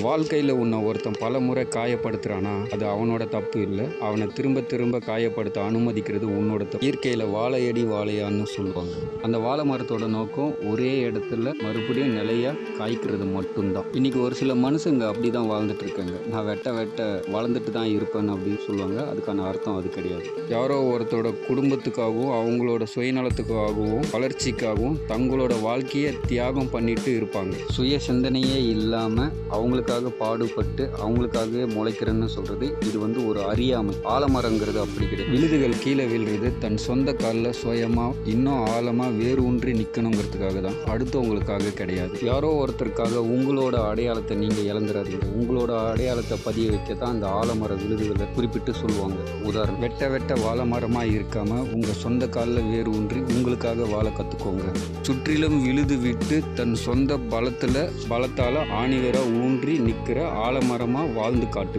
வாழ்க்கையில் உன்னை ஒருத்தன் பல முறை காயப்படுத்துறானா அது அவனோட தப்பு இல்லை. அவனை திரும்ப திரும்ப காயப்படுத்த அனுமதிக்கிறது உன்னோட தப்பு. இயற்கையில் வாழையடி வாழையான்னு சொல்லுவாங்க. அந்த வாழை மரத்தோட நோக்கம் ஒரே இடத்துல மறுபடியும் நிலையா காய்க்கிறது மட்டும்தான். இன்னைக்கு ஒரு சில மனுஷங்க அப்படி தான் வாழ்ந்துட்டு இருக்காங்க. நான் வெட்ட வெட்ட வளர்ந்துட்டு தான் இருப்பேன் அப்படின்னு சொல்லுவாங்க. அதுக்கான அர்த்தம் அது கிடையாது. யாரோ ஒருத்தரோட குடும்பத்துக்காகவும் அவங்களோட சுயநலத்துக்காகவும் வளர்ச்சிக்காகவும் தங்களோட வாழ்க்கையை தியாகம் பண்ணிட்டு இருப்பாங்க. சுய சிந்தனையே இல்லாமல் அவங்களுக்காக பாடுபட்டு அவங்களுக்காகவே முளைக்கிறேன்னு சொல்கிறது இது ஒரு அறியாமை. ஆலமரங்கிறது அப்படி கிடையாது. விழுதுகள் கீழே விழுறது தன் சொந்த காலில் சுயமாக இன்னும் ஆழமாக வேறு ஊன்றி நிற்கணுங்கிறதுக்காக தான், அடுத்தவங்களுக்காக கிடையாது. யாரோ ஒருத்தருக்காக உங்களோட அடையாளத்தை நீங்கள் இழந்துடாதீங்க. உங்களோட அடையாளத்தை பதிய வைக்க தான் அந்த ஆலமர விழுதுகளை குறிப்பிட்டு சொல்லுவாங்க. உதாரணம், வெட்ட வெட்ட வாழை மரமாக இருக்காமல் உங்கள் சொந்த காலில் வேறு ஊன்றி உங்களுக்காக வாழ கற்றுக்கோங்க. சுற்றிலும் விழுது விட்டு தன் சொந்த பலத்தால் ஆணிவேராக ஊன்றி நிற்கிற ஆலமரமாக வாழ்ந்து காட்டு.